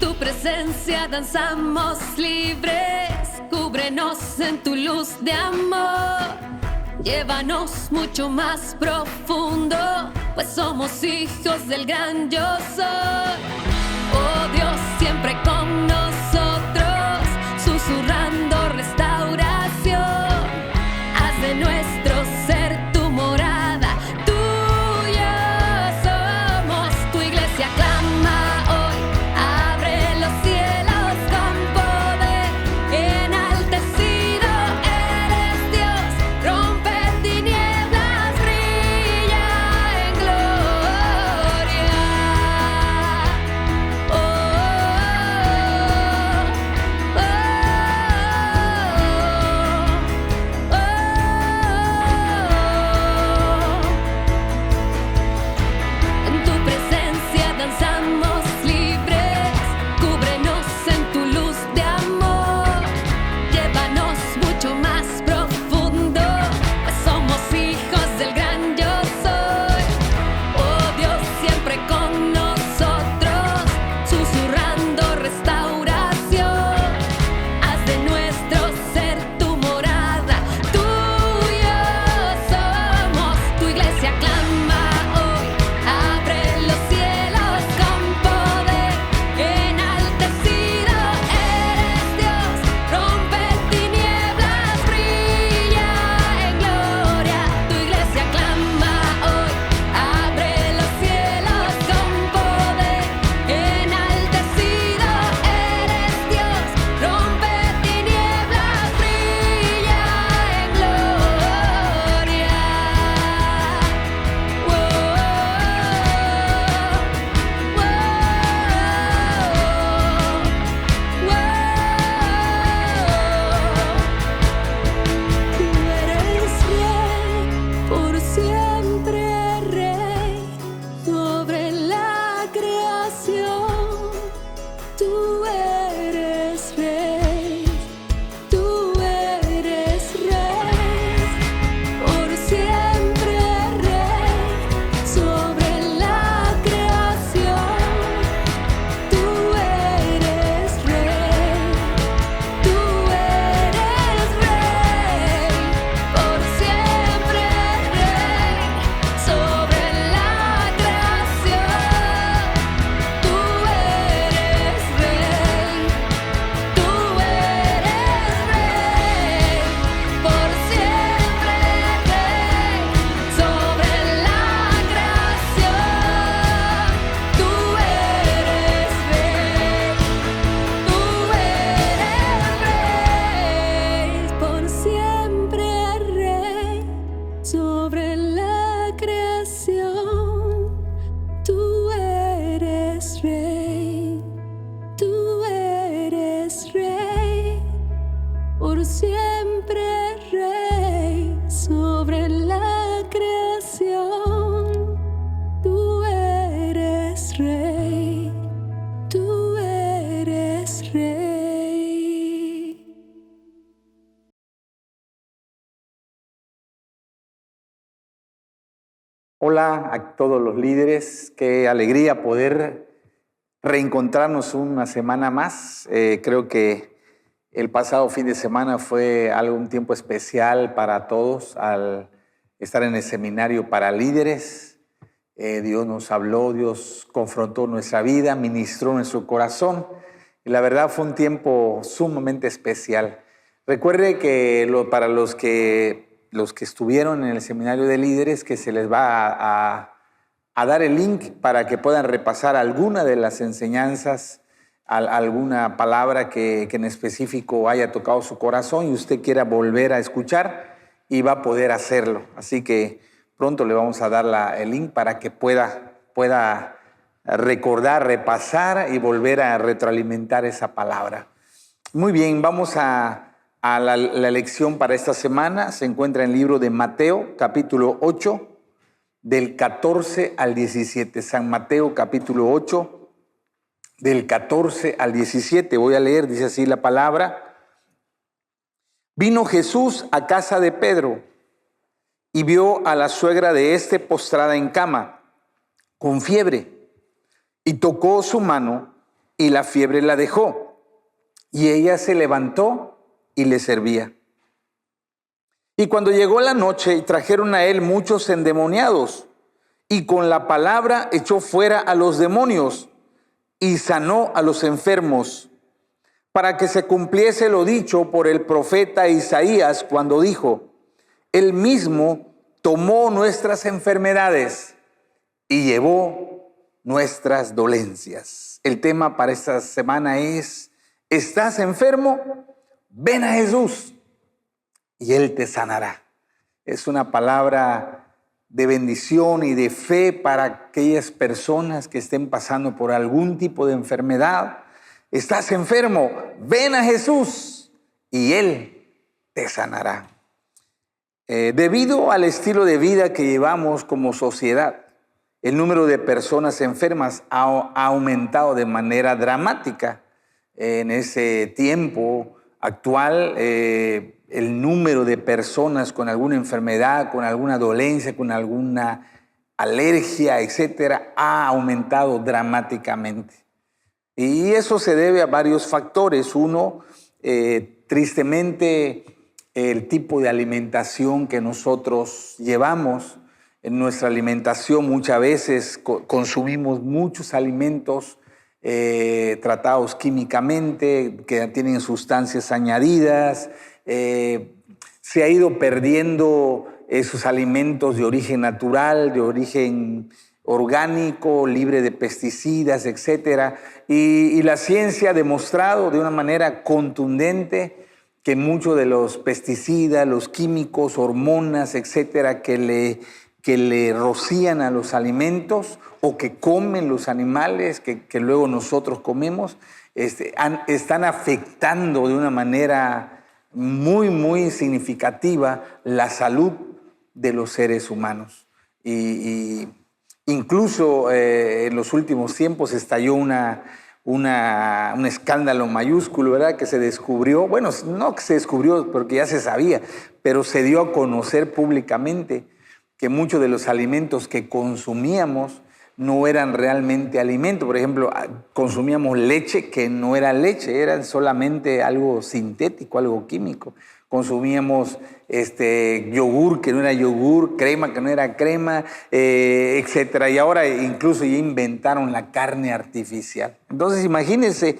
tu presencia danzamos libres, cúbrenos en tu luz de amor. Llévanos mucho más profundo, pues somos hijos del gran yo soy. Oh Dios, siempre con nosotros, susurrando restauración. Haz de nuestro ser tu morada, tuya somos. Tu iglesia clama hoy, abre los cielos con poder. Enaltecido eres Dios, rompe tinieblas, brilla en gloria. Oh, oh, oh, oh, oh. En tu presencia danzamos libres, cúbrenos en tu luz de amor. Llévanos mucho más profundo, pues somos hijos del gran yo soy. Oh Dios, siempre con nosotros, susurrando restauración. Haz de nuestro ser tu morada, tuyo somos. Tu iglesia clama hoy, abre los cielos con poder. Enaltecido eres Dios, rompe tinieblas, brilla en gloria. Tu iglesia clama hoy, abre los cielos con poder. Enaltecido eres Dios, rompe tinieblas, brilla en gloria. Tú eres rey, por siempre rey, sobre la creación. Tú eres rey, tú eres rey, por siempre rey, sobre la creación. Tú eres rey, tú eres rey, por siempre rey, sobre la creación. Tú eres rey, tú eres rey, por siempre rey, sobre la creación. Tú eres rey, tú eres rey, por siempre rey, sobre la creación. Tú eres rey, tú eres rey, por siempre rey, sobre la creación. Tú eres rey, tú eres rey. Hola a todos los líderes, qué alegría poder reencontrarnos una semana más. Creo que el pasado fin de semana fue un tiempo especial para todos al estar en el seminario para líderes. Dios nos habló, Dios confrontó nuestra vida, ministró nuestro corazón y la verdad fue un tiempo sumamente especial. Recuerde que para los que estuvieron en el seminario de líderes, que se les va a dar el link para que puedan repasar alguna de las enseñanzas, alguna palabra que en específico haya tocado su corazón y usted quiera volver a escuchar, y va a poder hacerlo. Así que pronto le vamos a dar el link para que pueda recordar, repasar y volver a retroalimentar esa palabra. Muy bien, vamos a la lección para esta semana. Se encuentra en el libro de Mateo, capítulo 8, del 14 al 17. San Mateo, capítulo 8, del 14 al 17. Voy a leer, dice así la palabra. Vino Jesús a casa de Pedro y vio a la suegra de éste postrada en cama, con fiebre, y tocó su mano y la fiebre la dejó, y ella se levantó y le servía. Y cuando llegó la noche, y trajeron a él muchos endemoniados, y con la palabra echó fuera a los demonios, y sanó a los enfermos, para que se cumpliese lo dicho por el profeta Isaías, cuando dijo: Él mismo tomó nuestras enfermedades y llevó nuestras dolencias. El tema para esta semana es: ¿estás enfermo? Ven a Jesús y Él te sanará. Es una palabra de bendición y de fe para aquellas personas que estén pasando por algún tipo de enfermedad. Estás enfermo, ven a Jesús y Él te sanará. Debido al estilo de vida que llevamos como sociedad, el número de personas enfermas ha aumentado de manera dramática. En ese tiempo actual, el número de personas con alguna enfermedad, con alguna dolencia, con alguna alergia, etcétera, ha aumentado dramáticamente. Y eso se debe a varios factores. Uno, tristemente, el tipo de alimentación que nosotros llevamos. En nuestra alimentación muchas veces consumimos muchos alimentos tratados químicamente, que tienen sustancias añadidas. Se ha ido perdiendo esos alimentos de origen natural, de origen orgánico, libre de pesticidas, etc. Y la ciencia ha demostrado de una manera contundente que muchos de los pesticidas, los químicos, hormonas, etcétera, que le rocían a los alimentos o que comen los animales que luego nosotros comemos, están afectando de una manera muy, muy significativa la salud de los seres humanos. Y incluso en los últimos tiempos estalló un escándalo mayúsculo, ¿verdad? Que se descubrió, bueno, no que se descubrió porque ya se sabía, pero se dio a conocer públicamente que muchos de los alimentos que consumíamos no eran realmente alimentos. Por ejemplo, consumíamos leche que no era leche, era solamente algo sintético, algo químico. Consumíamos yogur que no era yogur, crema que no era crema, etc. Y ahora incluso ya inventaron la carne artificial. Entonces imagínense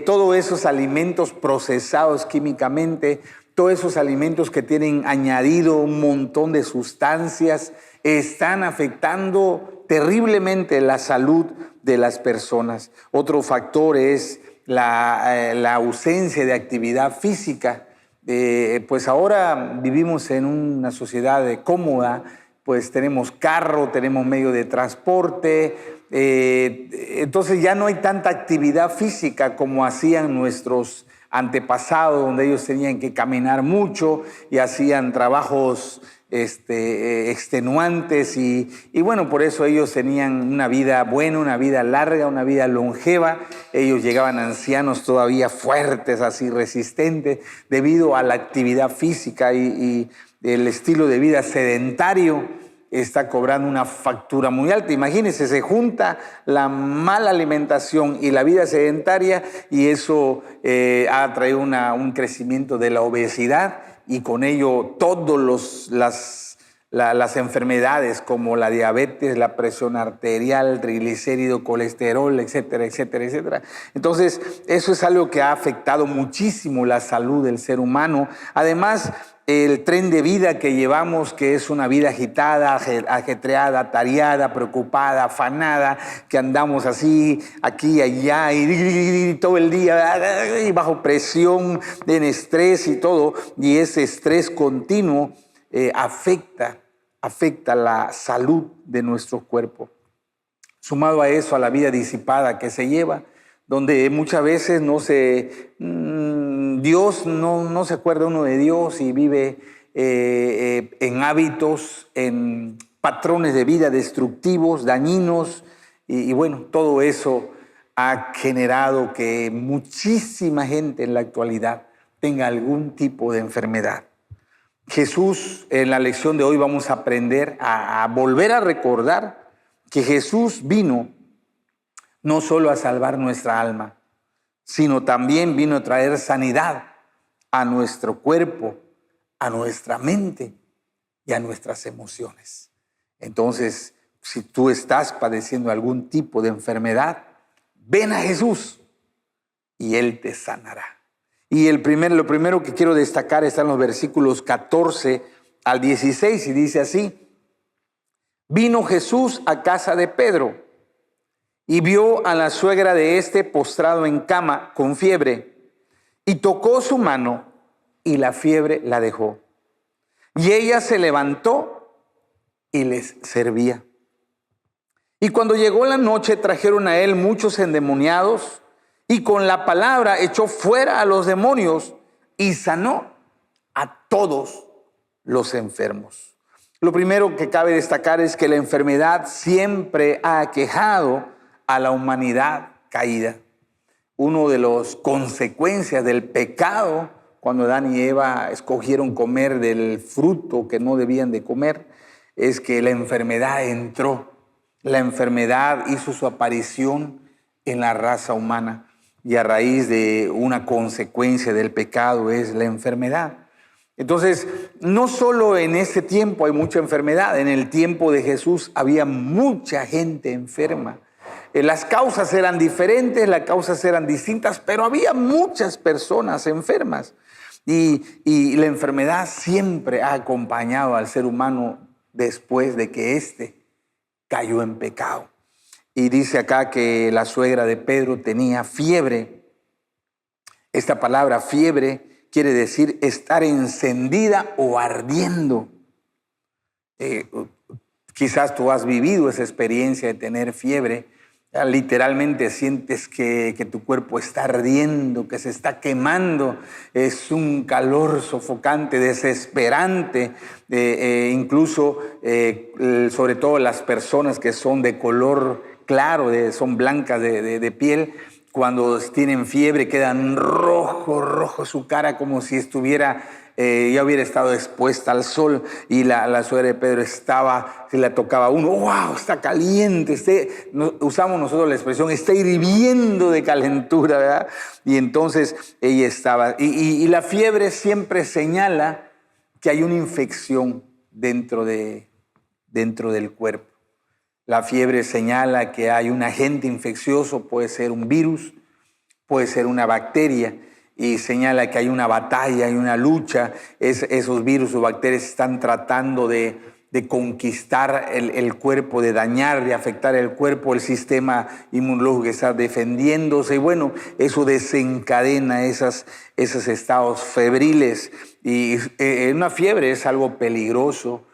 todos esos alimentos procesados químicamente, todos esos alimentos que tienen añadido un montón de sustancias, están afectando terriblemente la salud de las personas. Otro factor es la ausencia de actividad física. Pues ahora vivimos en una sociedad cómoda, pues tenemos carro, tenemos medio de transporte, entonces ya no hay tanta actividad física como hacían nuestros antepasados, donde ellos tenían que caminar mucho y hacían trabajos extenuantes y bueno, por eso ellos tenían una vida buena, una vida larga, una vida longeva. Ellos llegaban ancianos todavía fuertes, así resistentes, debido a la actividad física y el estilo de vida sedentario está cobrando una factura muy alta. Imagínense, se junta la mala alimentación y la vida sedentaria y eso ha traído un crecimiento de la obesidad y con ello todas las enfermedades como la diabetes, la presión arterial, triglicérido, colesterol, etcétera, etcétera, etcétera. Entonces, eso es algo que ha afectado muchísimo la salud del ser humano. Además, el tren de vida que llevamos, que es una vida agitada, ajetreada, atareada, preocupada, afanada, que andamos así, aquí y allá, y todo el día, y bajo presión, en estrés y todo, y ese estrés continuo afecta la salud de nuestro cuerpo. Sumado a eso, a la vida disipada que se lleva, donde muchas veces Dios no se acuerda uno de Dios y vive en hábitos, en patrones de vida destructivos, dañinos, y bueno, todo eso ha generado que muchísima gente en la actualidad tenga algún tipo de enfermedad. Jesús, en la lección de hoy vamos a aprender a volver a recordar que Jesús vino no solo a salvar nuestra alma, sino también vino a traer sanidad a nuestro cuerpo, a nuestra mente y a nuestras emociones. Entonces, si tú estás padeciendo algún tipo de enfermedad, ven a Jesús y Él te sanará. Y lo primero que quiero destacar está en los versículos 14 al 16 y dice así: vino Jesús a casa de Pedro y vio a la suegra de éste postrado en cama con fiebre, y tocó su mano y la fiebre la dejó. Y ella se levantó y les servía. Y cuando llegó la noche trajeron a él muchos endemoniados, y con la palabra echó fuera a los demonios y sanó a todos los enfermos. Lo primero que cabe destacar es que la enfermedad siempre ha aquejado a la humanidad caída. Una de las consecuencias del pecado, cuando Adán y Eva escogieron comer del fruto que no debían de comer, es que la enfermedad entró. La enfermedad hizo su aparición en la raza humana, y a raíz de una consecuencia del pecado es la enfermedad. Entonces, no solo en este tiempo hay mucha enfermedad, en el tiempo de Jesús había mucha gente enferma. Las causas eran diferentes, las causas eran distintas, pero había muchas personas enfermas. Y la enfermedad siempre ha acompañado al ser humano después de que éste cayó en pecado. Y dice acá que la suegra de Pedro tenía fiebre. Esta palabra fiebre quiere decir estar encendida o ardiendo. Quizás tú has vivido esa experiencia de tener fiebre. Literalmente sientes que tu cuerpo está ardiendo, que se está quemando. Es un calor sofocante, desesperante. Incluso, sobre todo las personas que son de color claro, son blancas de piel, cuando tienen fiebre quedan rojo su cara, como si estuviera, ya hubiera estado expuesta al sol. Y la suegra de Pedro se la tocaba a uno, ¡wow! Está caliente. Usamos nosotros la expresión, está hirviendo de calentura, ¿verdad? Y entonces ella estaba. Y la fiebre siempre señala que hay una infección dentro del cuerpo. La fiebre señala que hay un agente infeccioso, puede ser un virus, puede ser una bacteria, y señala que hay una batalla, hay una lucha. Esos virus o bacterias están tratando de conquistar el cuerpo, de dañar, de afectar el cuerpo. El sistema inmunológico está defendiéndose, y bueno, eso desencadena esos estados febriles. Y una fiebre es algo peligroso.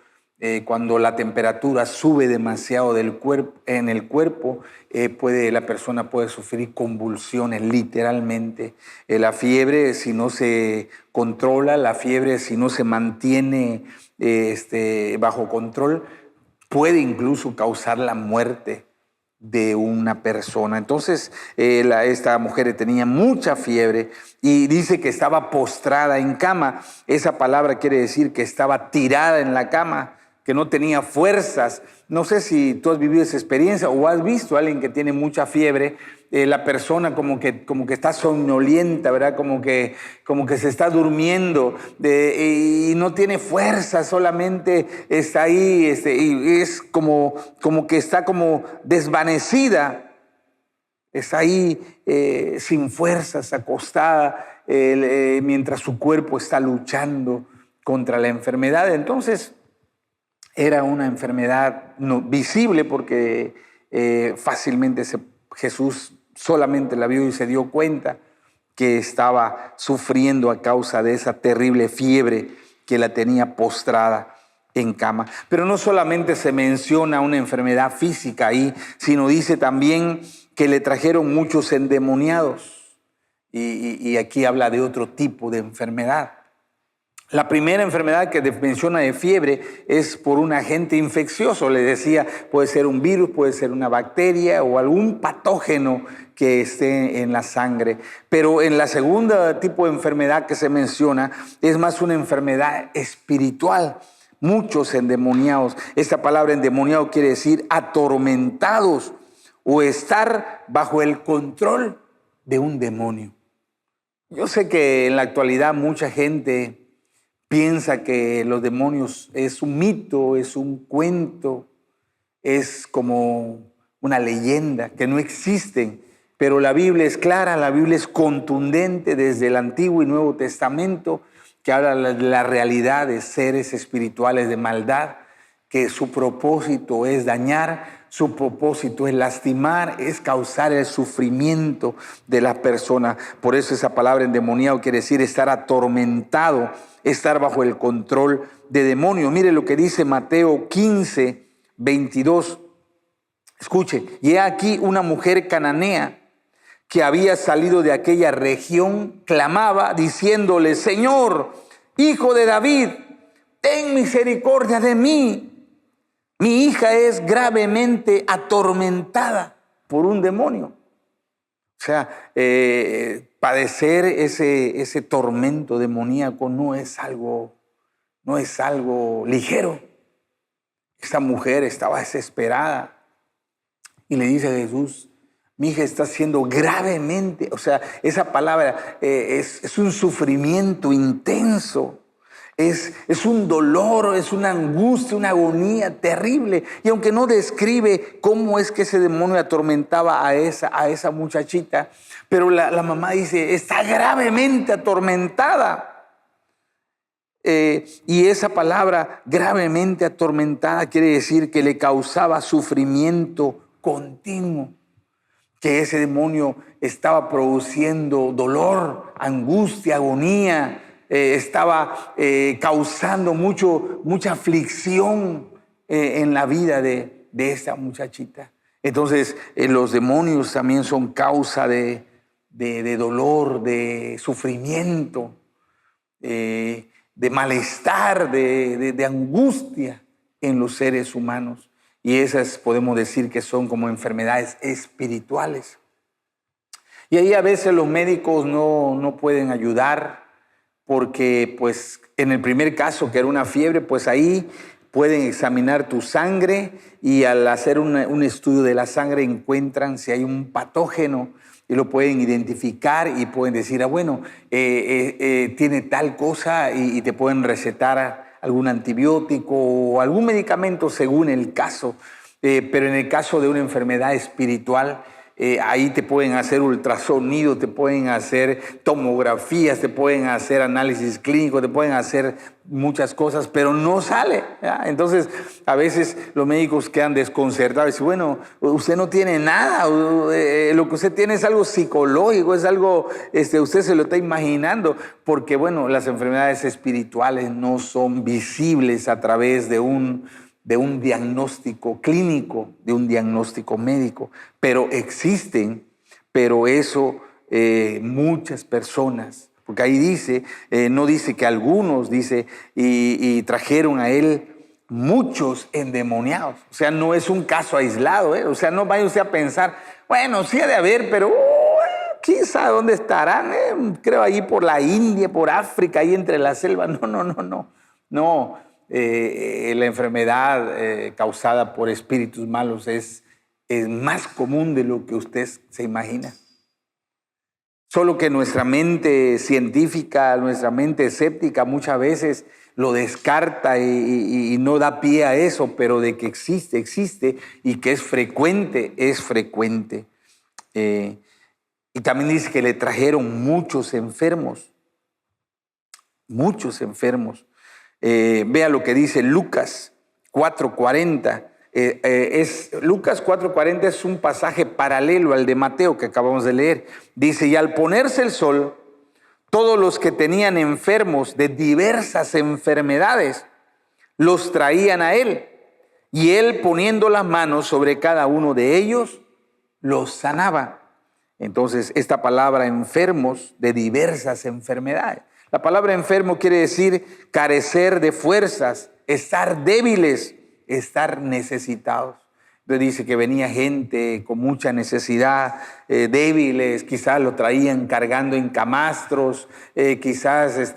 Cuando la temperatura sube demasiado en el cuerpo, la persona puede sufrir convulsiones, literalmente. La fiebre, si no se controla, la fiebre, si no se mantiene bajo control, puede incluso causar la muerte de una persona. Entonces, esta mujer tenía mucha fiebre y dice que estaba postrada en cama. Esa palabra quiere decir que estaba tirada en la cama, que no tenía fuerzas. No sé si tú has vivido esa experiencia o has visto a alguien que tiene mucha fiebre. La persona como que está somnolienta, ¿verdad? Como que se está durmiendo y no tiene fuerza, solamente está ahí, y es como que está como desvanecida. Está ahí sin fuerzas, acostada, mientras su cuerpo está luchando contra la enfermedad. Entonces, era una enfermedad no visible, porque fácilmente Jesús solamente la vio y se dio cuenta que estaba sufriendo a causa de esa terrible fiebre que la tenía postrada en cama. Pero no solamente se menciona una enfermedad física ahí, sino dice también que le trajeron muchos endemoniados. Y aquí habla de otro tipo de enfermedad. La primera enfermedad que menciona de fiebre es por un agente infeccioso. Le decía, puede ser un virus, puede ser una bacteria o algún patógeno que esté en la sangre. Pero en la segunda tipo de enfermedad que se menciona es más una enfermedad espiritual. Muchos endemoniados. Esta palabra endemoniado quiere decir atormentados o estar bajo el control de un demonio. Yo sé que en la actualidad mucha gente piensa que los demonios es un mito, es un cuento, es como una leyenda, que no existen. Pero la Biblia es clara, la Biblia es contundente desde el Antiguo y Nuevo Testamento, que habla de la realidad de seres espirituales de maldad, que su propósito es dañar, su propósito es lastimar, es causar el sufrimiento de la persona. Por eso esa palabra endemoniado quiere decir estar atormentado, estar bajo el control de demonios. Mire lo que dice Mateo 15, 22. Escuche, y he aquí una mujer cananea que había salido de aquella región, clamaba diciéndole: Señor, Hijo de David, ten misericordia de mí. Mi hija es gravemente atormentada por un demonio. O sea, padecer ese tormento demoníaco no es algo ligero. Esta mujer estaba desesperada y le dice a Jesús: mi hija está siendo gravemente, o sea, esa palabra es un sufrimiento intenso. Es un dolor, es una angustia, una agonía terrible. Y aunque no describe cómo es que ese demonio atormentaba a esa muchachita, pero la mamá dice: está gravemente atormentada. Y esa palabra gravemente atormentada quiere decir que le causaba sufrimiento continuo, que ese demonio estaba produciendo dolor, angustia, agonía. Estaba causando mucha aflicción en la vida de esta muchachita. Entonces, los demonios también son causa de dolor, de sufrimiento, de malestar, de angustia en los seres humanos. Y esas podemos decir que son como enfermedades espirituales. Y ahí a veces los médicos no pueden ayudar, porque pues en el primer caso, que era una fiebre, pues ahí pueden examinar tu sangre y al hacer un estudio de la sangre encuentran si hay un patógeno y lo pueden identificar y pueden decir: bueno, tiene tal cosa, y te pueden recetar algún antibiótico o algún medicamento según el caso. Pero en el caso de una enfermedad espiritual, ahí te pueden hacer ultrasonido, te pueden hacer tomografías, te pueden hacer análisis clínico, te pueden hacer muchas cosas, pero no sale, ¿ya? Entonces, a veces los médicos quedan desconcertados y dicen: bueno, usted no tiene nada, lo que usted tiene es algo psicológico, es algo, usted se lo está imaginando, porque bueno, las enfermedades espirituales no son visibles a través de un diagnóstico clínico, de un diagnóstico médico, pero existen, pero eso muchas personas, porque ahí dice, no dice que algunos, dice, y trajeron a él muchos endemoniados. O sea, no es un caso aislado, o sea, no vaya usted a pensar: bueno, sí ha de haber, pero quién sabe dónde estarán, creo ahí por la India, por África, ahí entre la selva. No. La enfermedad causada por espíritus malos es más común de lo que usted se imagina. Solo que nuestra mente científica, nuestra mente escéptica muchas veces lo descarta y no da pie a eso, pero de que existe y que es frecuente. Y también dice que le trajeron muchos enfermos. Vea lo que dice Lucas 4:40. Lucas 4:40 es un pasaje paralelo al de Mateo que acabamos de leer. Dice: y al ponerse el sol, todos los que tenían enfermos de diversas enfermedades los traían a él, y él, poniendo las manos sobre cada uno de ellos, los sanaba. Entonces, esta palabra enfermos de diversas enfermedades. La palabra enfermo quiere decir carecer de fuerzas, estar débiles, estar necesitados. Dice que venía gente con mucha necesidad, débiles, quizás lo traían cargando en camastros, quizás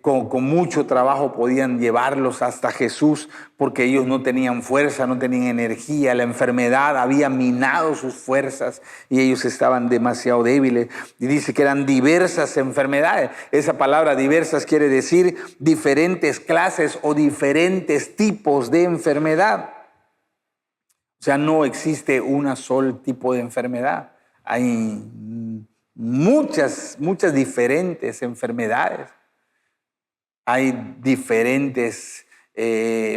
con mucho trabajo podían llevarlos hasta Jesús porque ellos no tenían fuerza, no tenían energía, la enfermedad había minado sus fuerzas y ellos estaban demasiado débiles. Y dice que eran diversas enfermedades. Esa palabra diversas quiere decir diferentes clases o diferentes tipos de enfermedad. O sea, no existe un solo tipo de enfermedad. Hay muchas diferentes enfermedades. Hay diferentes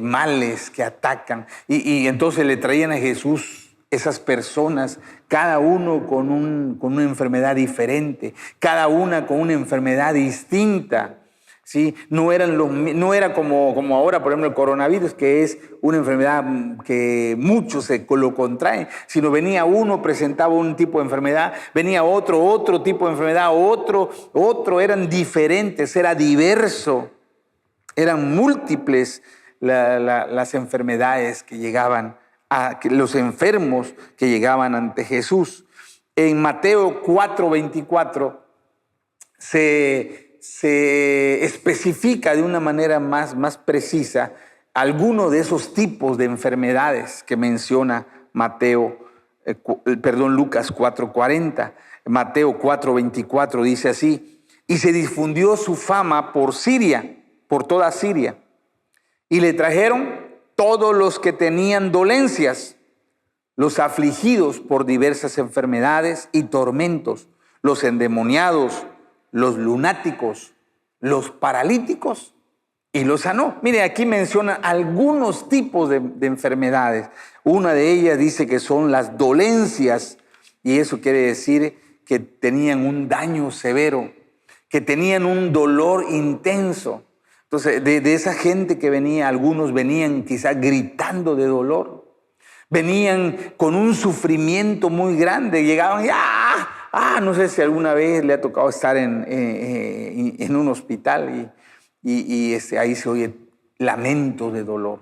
males que atacan. Y entonces le traían a Jesús esas personas, cada uno con una enfermedad diferente, cada una con una enfermedad distinta. ¿Sí? No era como ahora, por ejemplo, el coronavirus, que es una enfermedad que muchos se lo contraen, sino venía uno, presentaba un tipo de enfermedad, venía otro tipo de enfermedad, otro, eran diferentes, era diverso, eran múltiples las enfermedades que llegaban, los enfermos que llegaban ante Jesús. En Mateo 4:24 se especifica de una manera más precisa alguno de esos tipos de enfermedades que menciona Lucas 4:40. Mateo 4:24 dice así: y se difundió su fama por toda Siria, y le trajeron todos los que tenían dolencias, los afligidos por diversas enfermedades y tormentos, los endemoniados, los lunáticos, los paralíticos, y los sanó. Mire, aquí menciona algunos tipos de enfermedades. Una de ellas dice que son las dolencias, y eso quiere decir que tenían un daño severo, que tenían un dolor intenso. Entonces, de esa gente que venía, algunos venían quizás gritando de dolor, venían con un sufrimiento muy grande, llegaban y no sé si alguna vez le ha tocado estar en un hospital y ahí se oye lamento de dolor.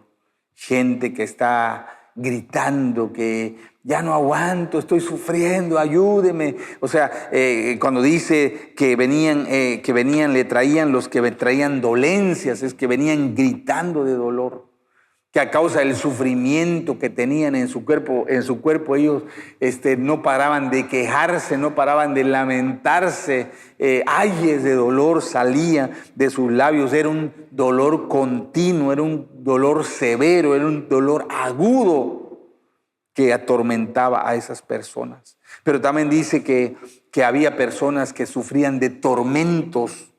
Gente que está gritando que ya no aguanto, estoy sufriendo, ayúdeme. O sea, cuando dice que venían, le traían los que traían dolencias, es que venían gritando de dolor, que a causa del sufrimiento que tenían en su cuerpo ellos no paraban de quejarse, no paraban de lamentarse, ayes de dolor salían de sus labios. Era un dolor continuo, era un dolor severo, era un dolor agudo que atormentaba a esas personas. Pero también dice que había personas que sufrían de tormentos,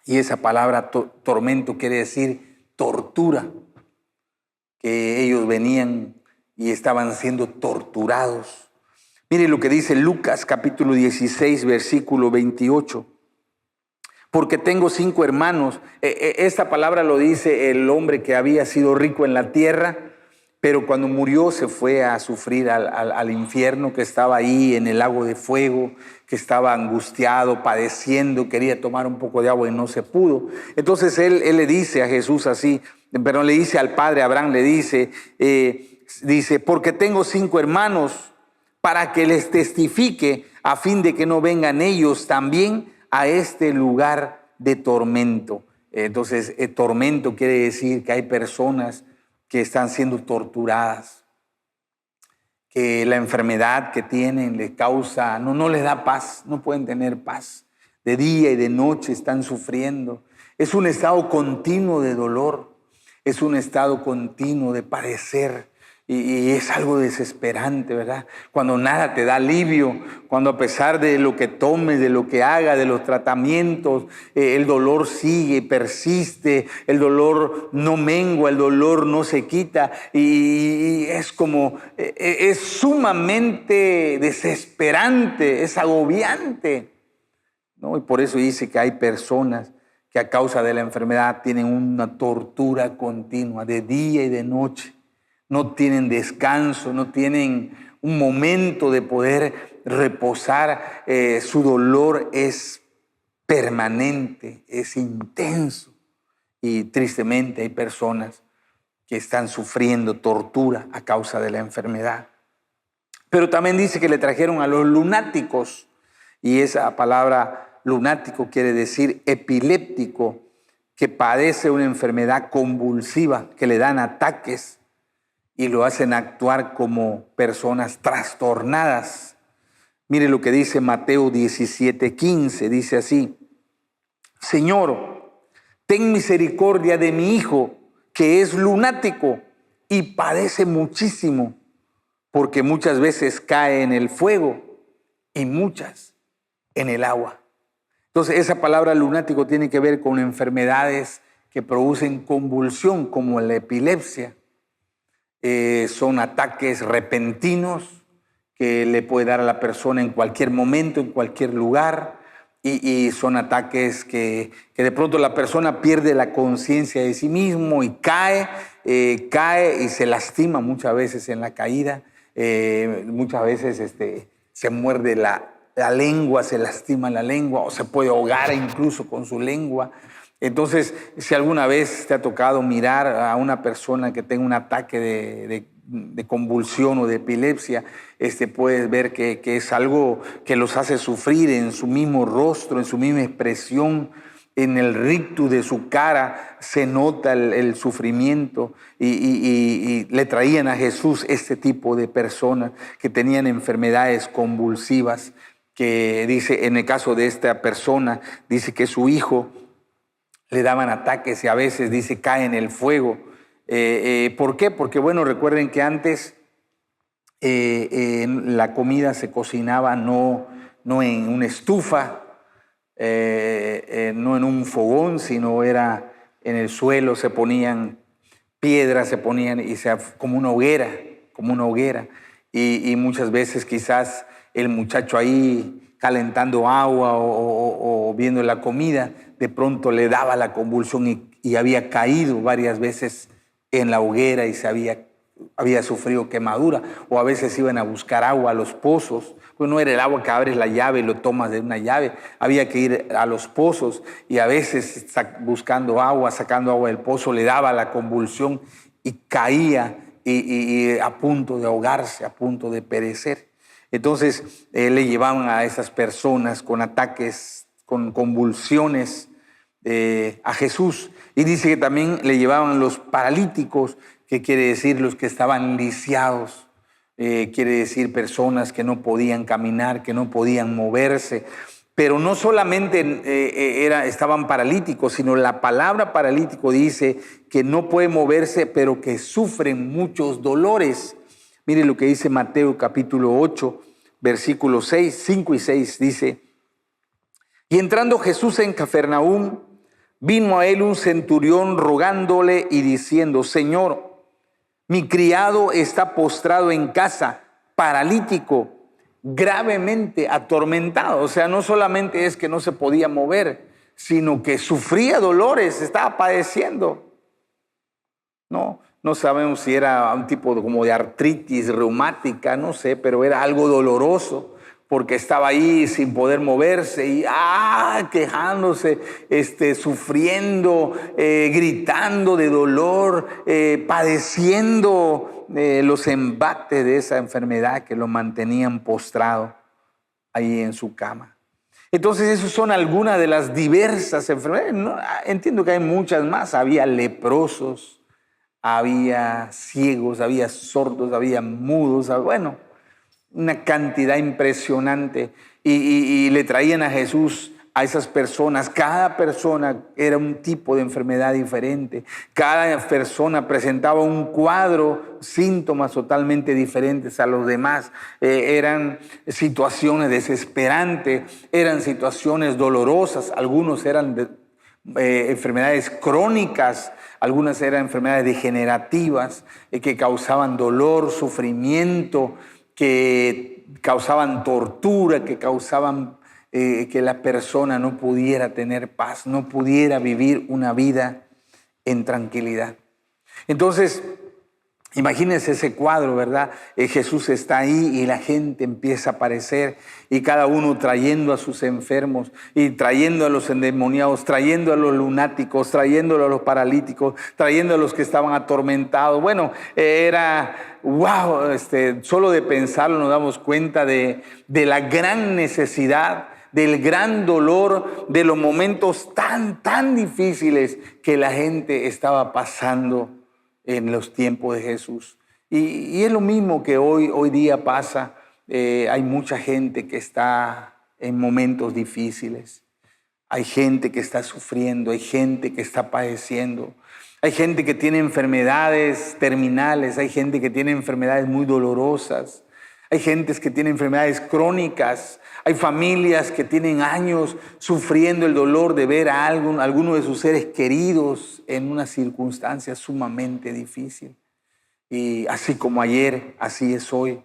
y esa palabra tormento quiere decir tortura, que ellos venían y estaban siendo torturados. Mire lo que dice Lucas capítulo 16, versículo 28. Porque tengo 5 hermanos. Esta palabra lo dice el hombre que había sido rico en la tierra, pero cuando murió se fue a sufrir al infierno, que estaba ahí en el lago de fuego, que estaba angustiado, padeciendo, quería tomar un poco de agua y no se pudo. Entonces él le dice a Jesús así, pero le dice al padre Abraham, le dice, porque tengo 5 hermanos, para que les testifique, a fin de que no vengan ellos también a este lugar de tormento. Entonces, tormento quiere decir que hay personas que están siendo torturadas, que la enfermedad que tienen les causa, no les da paz, no pueden tener paz. De día y de noche están sufriendo. Es un estado continuo de dolor, es un estado continuo de padecer. Y es algo desesperante, ¿verdad? Cuando nada te da alivio, cuando a pesar de lo que tomes, de lo que hagas, de los tratamientos, el dolor sigue, persiste, el dolor no mengua, el dolor no se quita, y es sumamente desesperante, es agobiante, ¿no? Y por eso dice que hay personas que a causa de la enfermedad tienen una tortura continua de día y de noche. No tienen descanso, no tienen un momento de poder reposar. Su dolor es permanente, es intenso. Y tristemente hay personas que están sufriendo tortura a causa de la enfermedad. Pero también dice que le trajeron a los lunáticos, y esa palabra lunático quiere decir epiléptico, que padece una enfermedad convulsiva, que le dan ataques y lo hacen actuar como personas trastornadas. Mire lo que dice Mateo 17:15, dice así: Señor, ten misericordia de mi hijo, que es lunático y padece muchísimo, porque muchas veces cae en el fuego y muchas en el agua. Entonces, esa palabra lunático tiene que ver con enfermedades que producen convulsión, como la epilepsia. Son ataques repentinos que le puede dar a la persona en cualquier momento, en cualquier lugar, y son ataques que de pronto la persona pierde la conciencia de sí mismo y cae y se lastima muchas veces en la caída. Muchas veces se muerde la lengua, se lastima la lengua, o se puede ahogar incluso con su lengua. Entonces, si alguna vez te ha tocado mirar a una persona que tenga un ataque de convulsión o de epilepsia, puedes ver que es algo que los hace sufrir en su mismo rostro, en su misma expresión, en el rictus de su cara se nota el sufrimiento, y le traían a Jesús este tipo de personas que tenían enfermedades convulsivas, que dice, en el caso de esta persona, dice que su hijo le daban ataques y a veces dice cae en el fuego. ¿Por qué? Porque bueno, recuerden que antes la comida se cocinaba no en una estufa, no en un fogón, sino era en el suelo, se ponían piedras, se ponían como una hoguera, y muchas veces quizás el muchacho ahí calentando agua o viendo la comida, de pronto le daba la convulsión y había caído varias veces en la hoguera y había sufrido quemadura, o a veces iban a buscar agua a los pozos. Pues no era el agua que abres la llave y lo tomas de una llave, había que ir a los pozos, y a veces buscando agua, sacando agua del pozo, le daba la convulsión y caía y a punto de ahogarse, a punto de perecer. Entonces le llevaban a esas personas con ataques, con convulsiones a Jesús. Y dice que también le llevaban los paralíticos, que quiere decir los que estaban lisiados, quiere decir personas que no podían caminar, que no podían moverse. Pero no solamente estaban paralíticos, sino la palabra paralítico dice que no puede moverse, pero que sufren muchos dolores. Mire lo que dice Mateo capítulo 8, versículos 5 y 6, dice: Y entrando Jesús en Cafarnaúm, vino a él un centurión rogándole y diciendo: Señor, mi criado está postrado en casa, paralítico, gravemente atormentado. O sea, no solamente es que no se podía mover, sino que sufría dolores, estaba padeciendo. No sabemos si era un tipo como de artritis reumática, no sé, pero era algo doloroso, porque estaba ahí sin poder moverse y quejándose, sufriendo, gritando de dolor, padeciendo los embates de esa enfermedad que lo mantenían postrado ahí en su cama. Entonces, esas son algunas de las diversas enfermedades. Entiendo que hay muchas más. Había leprosos, había ciegos, había sordos, había mudos, bueno, una cantidad impresionante. Y le traían a Jesús a esas personas. Cada persona era un tipo de enfermedad diferente. Cada persona presentaba un cuadro, síntomas totalmente diferentes a los demás. Eran situaciones desesperantes, eran situaciones dolorosas. Algunos eran enfermedades crónicas, algunas eran enfermedades degenerativas que causaban dolor, sufrimiento, que causaban tortura, que causaban que la persona no pudiera tener paz, no pudiera vivir una vida en tranquilidad. Entonces, Imagínense ese cuadro, ¿verdad? Jesús está ahí y la gente empieza a aparecer y cada uno trayendo a sus enfermos y trayendo a los endemoniados, trayendo a los lunáticos, trayendo a los paralíticos, trayendo a los que estaban atormentados. Bueno, era wow, solo de pensarlo nos damos cuenta de la gran necesidad, del gran dolor, de los momentos tan difíciles que la gente estaba pasando en los tiempos de Jesús. Y es lo mismo que hoy día pasa. Hay mucha gente que está en momentos difíciles. Hay gente que está sufriendo, hay gente que está padeciendo. Hay gente que tiene enfermedades terminales, hay gente que tiene enfermedades muy dolorosas. Hay gente que tiene enfermedades crónicas. Hay familias que tienen años sufriendo el dolor de ver a alguno de sus seres queridos en una circunstancia sumamente difícil. Y así como ayer, así es hoy.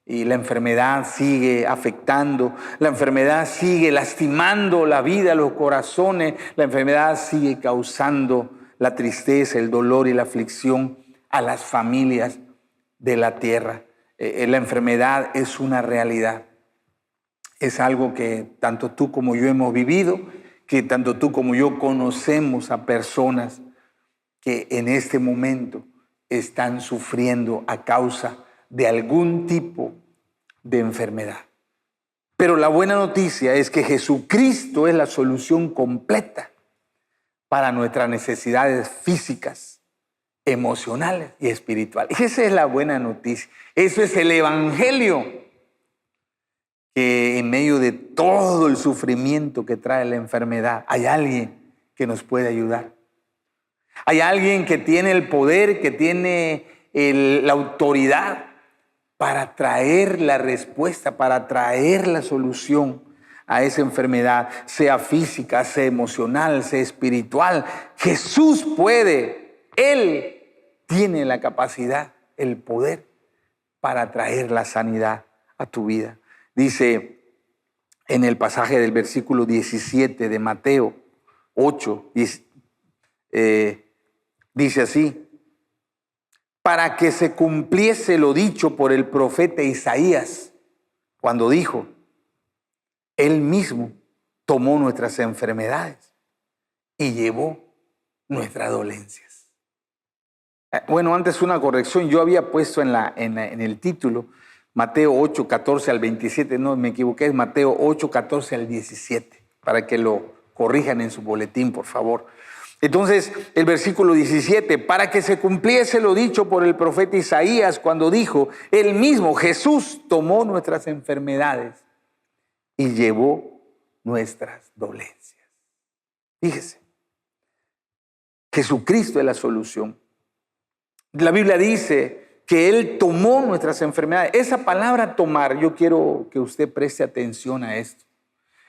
Y la enfermedad sigue afectando, la enfermedad sigue lastimando la vida, los corazones. La enfermedad sigue causando la tristeza, el dolor y la aflicción a las familias de la tierra. La enfermedad es una realidad. Es algo que tanto tú como yo hemos vivido, que tanto tú como yo conocemos a personas que en este momento están sufriendo a causa de algún tipo de enfermedad. Pero la buena noticia es que Jesucristo es la solución completa para nuestras necesidades físicas, emocionales y espirituales. Esa es la buena noticia. Eso es el evangelio. Que en medio de todo el sufrimiento que trae la enfermedad, hay alguien que nos puede ayudar. Hay alguien que tiene el poder, que tiene la autoridad para traer la respuesta, para traer la solución a esa enfermedad, sea física, sea emocional, sea espiritual. Jesús puede, Él tiene la capacidad, el poder para traer la sanidad a tu vida. Dice en el pasaje del versículo 17 de Mateo 8, dice así: para que se cumpliese lo dicho por el profeta Isaías, cuando dijo, Él mismo tomó nuestras enfermedades y llevó nuestras dolencias. Bueno, antes una corrección. Yo había puesto en el título Mateo 8, 14 al 27, no me equivoqué, es Mateo 8, 14 al 17, para que lo corrijan en su boletín, por favor. Entonces, el versículo 17, para que se cumpliese lo dicho por el profeta Isaías cuando dijo, Él mismo, Jesús, tomó nuestras enfermedades y llevó nuestras dolencias. Fíjese, Jesucristo es la solución. La Biblia dice que Él tomó nuestras enfermedades. Esa palabra tomar, yo quiero que usted preste atención a esto.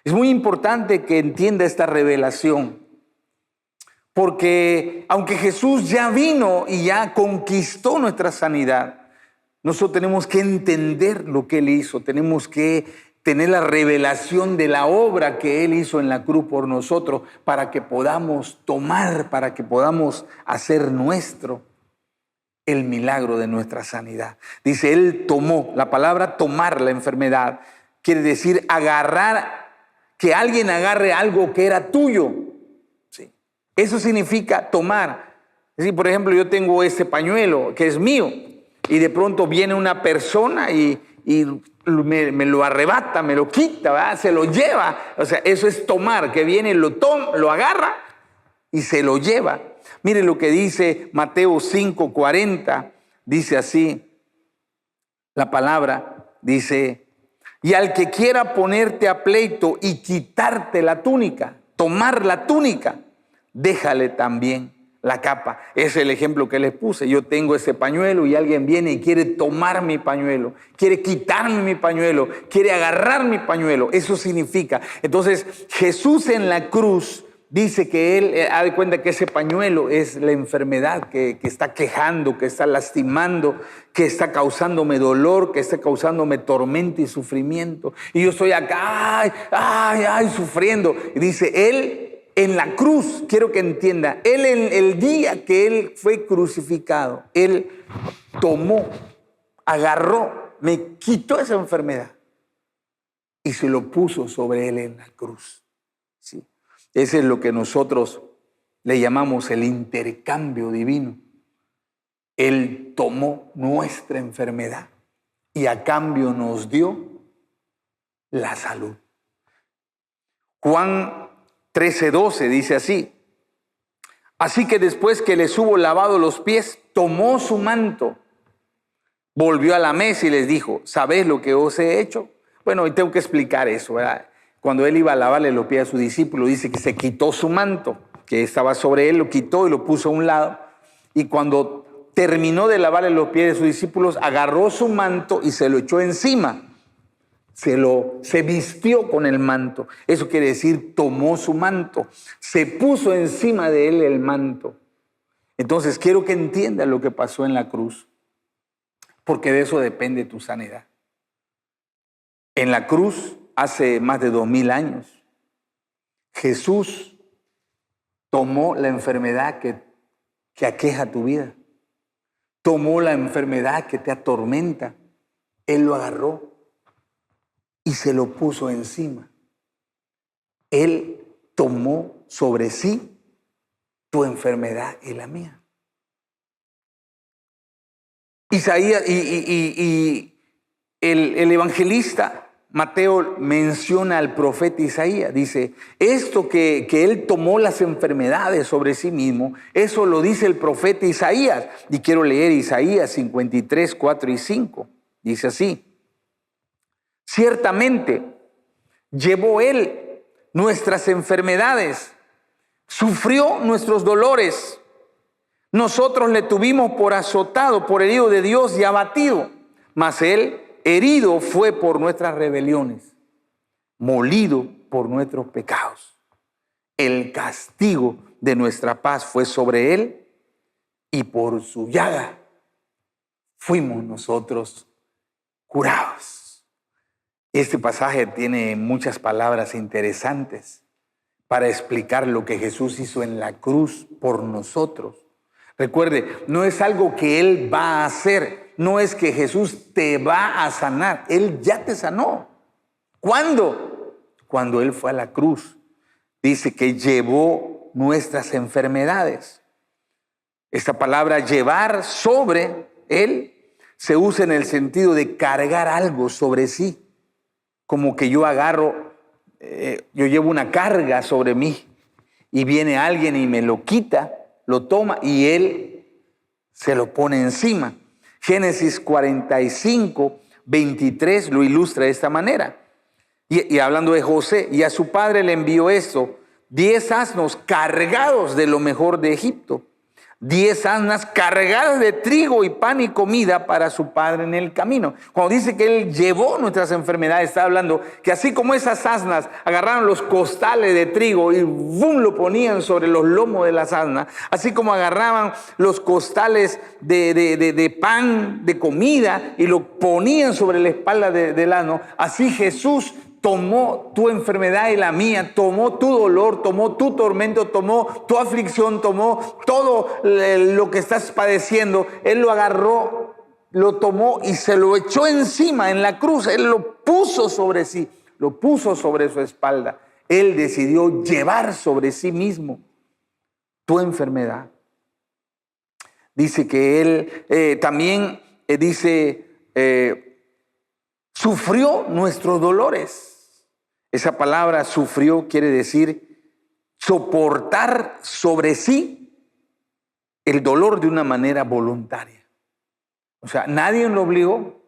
Es muy importante que entienda esta revelación, porque aunque Jesús ya vino y ya conquistó nuestra sanidad, nosotros tenemos que entender lo que Él hizo, tenemos que tener la revelación de la obra que Él hizo en la cruz por nosotros para que podamos tomar, para que podamos hacer nuestro el milagro de nuestra sanidad. Dice, Él tomó. La palabra tomar la enfermedad quiere decir agarrar, que alguien agarre algo que era tuyo. ¿Sí? Eso significa tomar. Es decir, por ejemplo, yo tengo este pañuelo que es mío y de pronto viene una persona y me lo arrebata, me lo quita, ¿verdad? Se lo lleva. O sea, eso es tomar, que viene, lo agarra y se lo lleva. Mire lo que dice Mateo 5:40, dice así, la palabra dice, y al que quiera ponerte a pleito y quitarte la túnica, tomar la túnica, déjale también la capa. Es el ejemplo que les puse. Yo tengo ese pañuelo y alguien viene y quiere tomar mi pañuelo, quiere quitarme mi pañuelo, quiere agarrar mi pañuelo. Eso significa. Entonces Jesús en la cruz dice que Él da de cuenta que ese pañuelo es la enfermedad que está quejando, que está lastimando, que está causándome dolor, que está causándome tormento y sufrimiento. Y yo estoy acá, ay, sufriendo. Y dice, Él En la cruz, quiero que entienda, Él en el día que Él fue crucificado, Él tomó, agarró, me quitó esa enfermedad y se lo puso sobre Él en la cruz. ¿Sí? Ese es lo que nosotros le llamamos el intercambio divino. Él tomó nuestra enfermedad y a cambio nos dio la salud. Juan 13:12 dice así: así que después que les hubo lavado los pies, tomó su manto, volvió a la mesa y les dijo: ¿sabéis lo que os he hecho? Bueno, y tengo que explicar eso, ¿verdad? Cuando él iba a lavarle los pies a su discípulo, dice que se quitó su manto, que estaba sobre él, lo quitó y lo puso a un lado. Y cuando terminó de lavarle los pies de sus discípulos, agarró su manto y se lo echó encima. Se vistió con el manto. Eso quiere decir, tomó su manto, se puso encima de él el manto. Entonces quiero que entiendas lo que pasó en la cruz, porque de eso depende tu sanidad. En la cruz, hace más de 2000 años, Jesús tomó la enfermedad que aqueja tu vida. Tomó la enfermedad que te atormenta. Él lo agarró y se lo puso encima. Él tomó sobre sí tu enfermedad y la mía. Isaías y el evangelista Mateo menciona al profeta Isaías. Dice, esto que él tomó las enfermedades sobre sí mismo, eso lo dice el profeta Isaías. Y quiero leer Isaías 53, 4 y 5. Dice así: ciertamente llevó él nuestras enfermedades, sufrió nuestros dolores. Nosotros le tuvimos por azotado, por herido de Dios y abatido. Mas él herido fue por nuestras rebeliones, molido por nuestros pecados. El castigo de nuestra paz fue sobre él y por su llaga fuimos nosotros curados. Este pasaje tiene muchas palabras interesantes para explicar lo que Jesús hizo en la cruz por nosotros. Recuerde, no es algo que Él va a hacer, no es que Jesús te va a sanar, Él ya te sanó. ¿Cuándo? Cuando Él fue a la cruz. Dice que llevó nuestras enfermedades. Esta palabra llevar sobre Él se usa en el sentido de cargar algo sobre sí. Como que yo agarro, yo llevo una carga sobre mí y viene alguien y me lo quita, lo toma y él se lo pone encima. Génesis 45, 23 lo ilustra de esta manera. Y hablando de José, y a su padre le envió esto: 10 asnos cargados de lo mejor de Egipto, 10 asnas cargadas de trigo y pan y comida para su padre en el camino. Cuando dice que él llevó nuestras enfermedades, está hablando que así como esas asnas agarraron los costales de trigo y ¡bum!, lo ponían sobre los lomos de las asnas, así como agarraban los costales de pan, de comida, y lo ponían sobre la espalda del asno, así Jesús tomó tu enfermedad y la mía, tomó tu dolor, tomó tu tormento, tomó tu aflicción, tomó todo lo que estás padeciendo. Él lo agarró, lo tomó y se lo echó encima en la cruz. Él lo puso sobre sí, lo puso sobre su espalda. Él decidió llevar sobre sí mismo tu enfermedad. Dice que Él también sufrió nuestros dolores. Esa palabra sufrió quiere decir soportar sobre sí el dolor de una manera voluntaria. O sea, nadie lo obligó,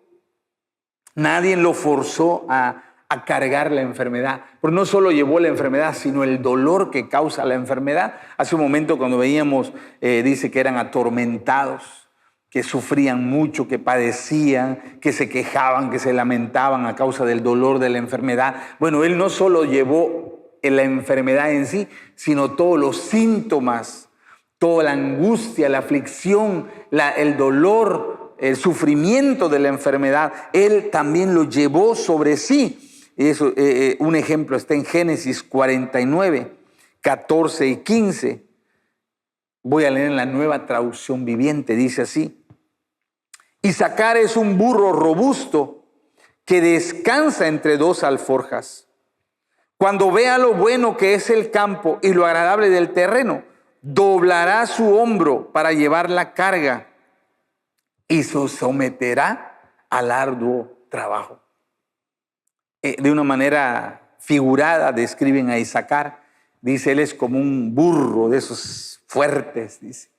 nadie lo forzó a cargar la enfermedad. Pero no solo llevó la enfermedad, sino el dolor que causa la enfermedad. Hace un momento cuando veíamos, dice que eran atormentados, que sufrían mucho, que padecían, que se quejaban, que se lamentaban a causa del dolor de la enfermedad. Bueno, Él no solo llevó la enfermedad en sí, sino todos los síntomas, toda la angustia, la aflicción, el dolor, el sufrimiento de la enfermedad. Él también lo llevó sobre sí. Eso, un ejemplo está en Génesis 49. 14 y 15. Voy a leer en la Nueva Traducción Viviente, dice así: Isacar es un burro robusto que descansa entre dos alforjas. Cuando vea lo bueno que es el campo y lo agradable del terreno, doblará su hombro para llevar la carga y se someterá al arduo trabajo. De una manera figurada describen a Isacar. Dice, él es como un burro de esos fuertes, dice.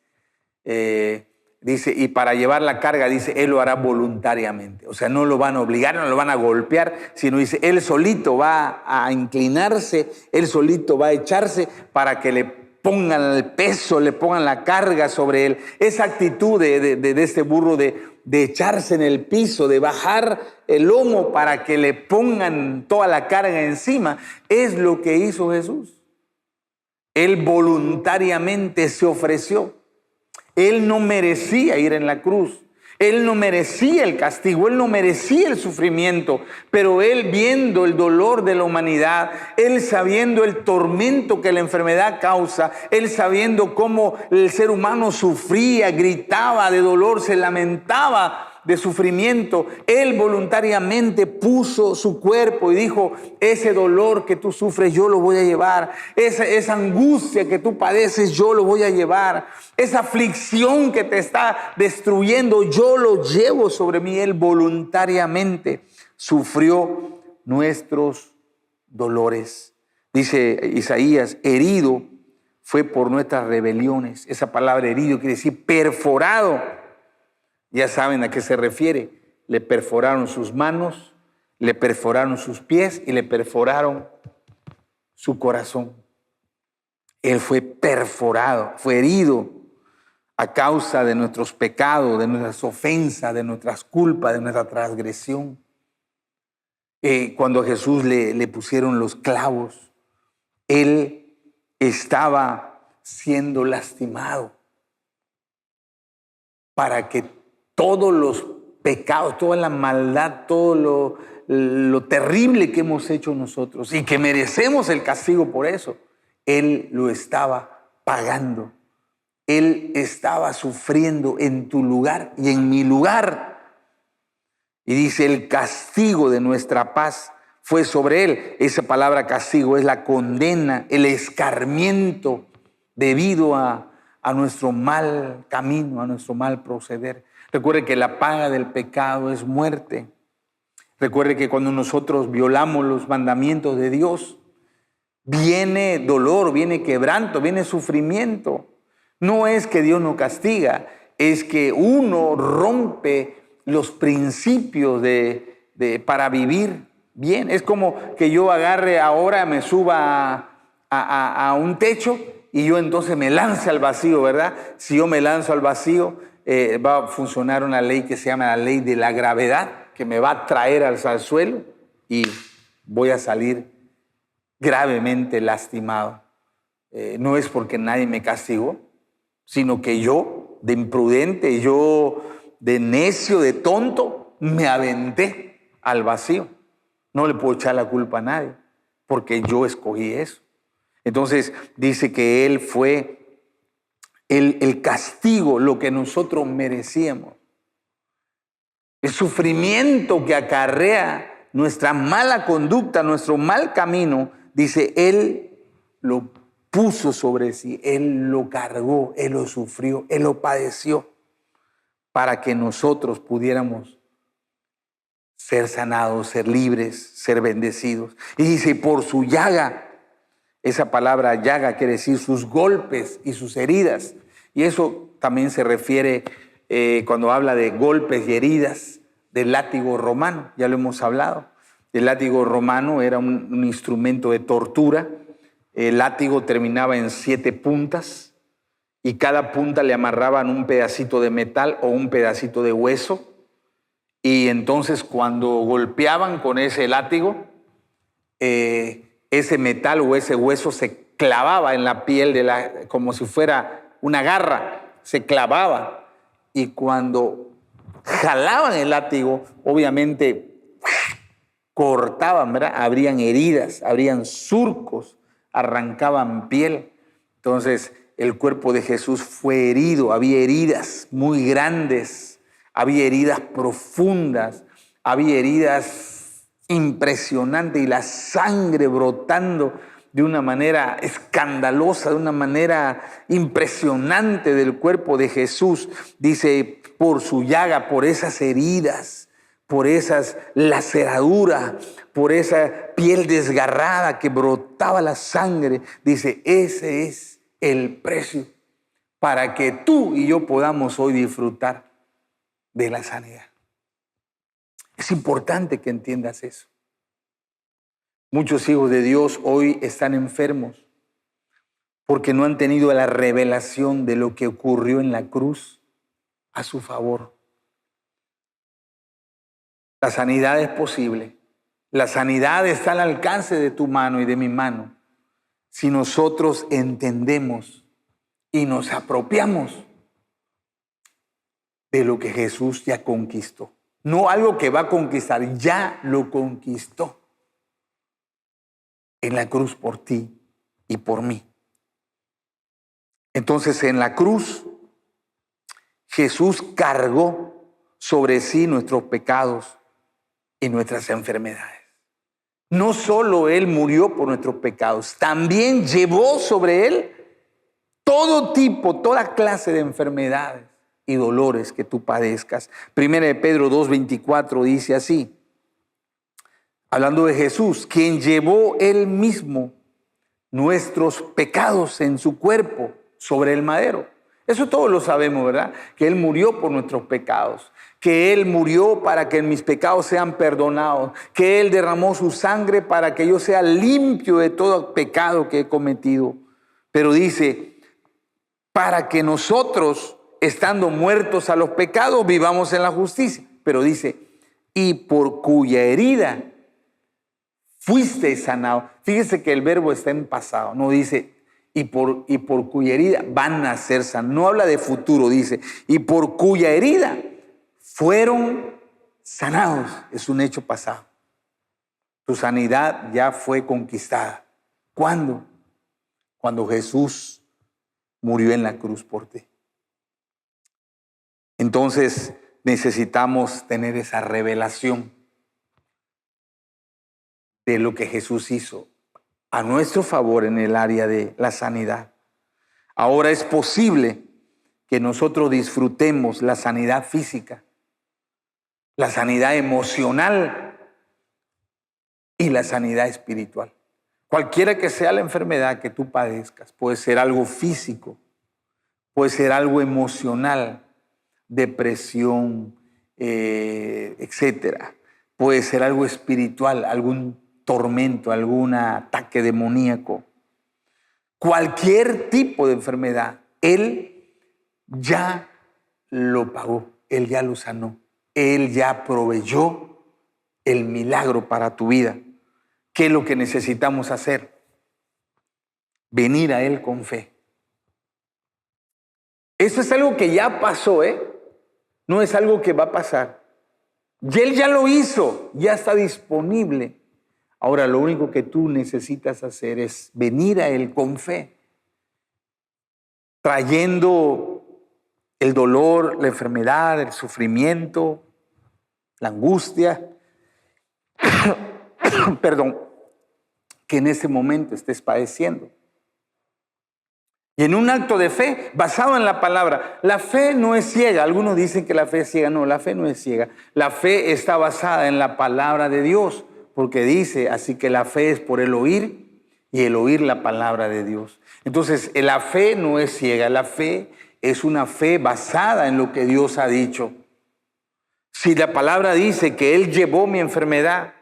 Dice, y para llevar la carga, dice, él lo hará voluntariamente. O sea, no lo van a obligar, no lo van a golpear, sino dice, él solito va a inclinarse, él solito va a echarse para que le pongan el peso, le pongan la carga sobre él. Esa actitud de este burro de echarse en el piso, de bajar el lomo para que le pongan toda la carga encima, es lo que hizo Jesús. Él voluntariamente se ofreció. Él no merecía ir en la cruz. Él no merecía el castigo, él no merecía el sufrimiento, pero él, viendo el dolor de la humanidad, él sabiendo el tormento que la enfermedad causa, él sabiendo cómo el ser humano sufría, gritaba de dolor, se lamentaba de sufrimiento, él voluntariamente puso su cuerpo y dijo, ese dolor que tú sufres yo lo voy a llevar, esa angustia que tú padeces yo lo voy a llevar, esa aflicción que te está destruyendo yo lo llevo sobre mí. Él voluntariamente sufrió nuestros dolores. Dice Isaías, herido fue por nuestras rebeliones. Esa palabra herido quiere decir perforado. Ya saben a qué se refiere. Le perforaron sus manos, le perforaron sus pies y le perforaron su corazón. Él fue perforado, fue herido a causa de nuestros pecados, de nuestras ofensas, de nuestras culpas, de nuestra transgresión. Cuando a Jesús le pusieron los clavos, él estaba siendo lastimado para que todos los pecados, toda la maldad, todo lo terrible que hemos hecho nosotros y que merecemos el castigo por eso, él lo estaba pagando. Él estaba sufriendo en tu lugar y en mi lugar. Y dice, el castigo de nuestra paz fue sobre él. Esa palabra castigo es la condena, el escarmiento debido a nuestro mal camino, a nuestro mal proceder. Recuerde que la paga del pecado es muerte. Recuerde que cuando nosotros violamos los mandamientos de Dios, viene dolor, viene quebranto, viene sufrimiento. No es que Dios no castiga, es que uno rompe los principios para vivir bien. Es como que yo agarre ahora, me suba a un techo y yo entonces me lance al vacío, ¿verdad? Si yo me lanzo al vacío, va a funcionar una ley que se llama la ley de la gravedad, que me va a traer al suelo y voy a salir gravemente lastimado. No es porque nadie me castigó, sino que yo, de imprudente, yo de necio, de tonto, me aventé al vacío. No le puedo echar la culpa a nadie, porque yo escogí eso. Entonces dice que él fue el castigo, lo que nosotros merecíamos. El sufrimiento que acarrea nuestra mala conducta, nuestro mal camino, dice, él lo puso sobre sí, él lo cargó, él lo sufrió, él lo padeció para que nosotros pudiéramos ser sanados, ser libres, ser bendecidos. Y dice, por su llaga, esa palabra llaga quiere decir sus golpes y sus heridas. Y eso también se refiere cuando habla de golpes y heridas del látigo romano, ya lo hemos hablado. El látigo romano era un instrumento de tortura. El látigo terminaba en 7 puntas y cada punta le amarraban un pedacito de metal o un pedacito de hueso. Y entonces cuando golpeaban con ese látigo, ese metal o ese hueso se clavaba en la piel como si fuera una garra, se clavaba. Y cuando jalaban el látigo, obviamente cortaban, ¿verdad? Habrían heridas, habrían surcos, arrancaban piel. Entonces el cuerpo de Jesús fue herido, había heridas muy grandes, había heridas profundas, había heridas impresionantes y la sangre brotando de una manera escandalosa, de una manera impresionante del cuerpo de Jesús. Dice, por su llaga, por esas heridas, por esas laceraduras, por esa piel desgarrada que brotaba la sangre. Dice, ese es el precio para que tú y yo podamos hoy disfrutar de la sanidad. Es importante que entiendas eso. Muchos hijos de Dios hoy están enfermos porque no han tenido la revelación de lo que ocurrió en la cruz a su favor. La sanidad es posible. La sanidad está al alcance de tu mano y de mi mano si nosotros entendemos y nos apropiamos de lo que Jesús ya conquistó. No algo que va a conquistar, ya lo conquistó en la cruz por ti y por mí. Entonces en la cruz Jesús cargó sobre sí nuestros pecados y nuestras enfermedades. No solo Él murió por nuestros pecados, también llevó sobre Él todo tipo, toda clase de enfermedades y dolores que tú padezcas. Primera de Pedro 2:24 dice así, hablando de Jesús, quien llevó Él mismo nuestros pecados en su cuerpo sobre el madero. Eso todos lo sabemos, ¿verdad? Que Él murió por nuestros pecados, que Él murió para que mis pecados sean perdonados, que Él derramó su sangre para que yo sea limpio de todo pecado que he cometido. Pero dice, para que nosotros, estando muertos a los pecados, vivamos en la justicia. Pero dice, y por cuya herida fuiste sanado. Fíjese que el verbo está en pasado, no dice y por cuya herida van a ser sanados. No habla de futuro, dice, y por cuya herida fueron sanados. Es un hecho pasado. Tu sanidad ya fue conquistada. ¿Cuándo? Cuando Jesús murió en la cruz por ti. Entonces necesitamos tener esa revelación de lo que Jesús hizo a nuestro favor en el área de la sanidad. Ahora es posible que nosotros disfrutemos la sanidad física, la sanidad emocional y la sanidad espiritual. Cualquiera que sea la enfermedad que tú padezcas, puede ser algo físico, puede ser algo emocional, depresión, etcétera. Puede ser algo espiritual, algún tormento, algún ataque demoníaco. Cualquier tipo de enfermedad, Él ya lo pagó, Él ya lo sanó, Él ya proveyó el milagro para tu vida. ¿Qué es lo que necesitamos hacer? Venir a Él con fe. Eso es algo que ya pasó, no es algo que va a pasar. Y Él ya lo hizo, ya está disponible. Ahora lo único que tú necesitas hacer es venir a Él con fe, trayendo el dolor, la enfermedad, el sufrimiento, la angustia, perdón, que en ese momento estés padeciendo. Y en un acto de fe basado en la palabra. La fe no es ciega. Algunos dicen que la fe es ciega. No, la fe no es ciega. La fe está basada en la palabra de Dios. Porque dice, así que la fe es por el oír y el oír la palabra de Dios. Entonces, la fe no es ciega. La fe es una fe basada en lo que Dios ha dicho. Si la palabra dice que Él llevó mi enfermedad,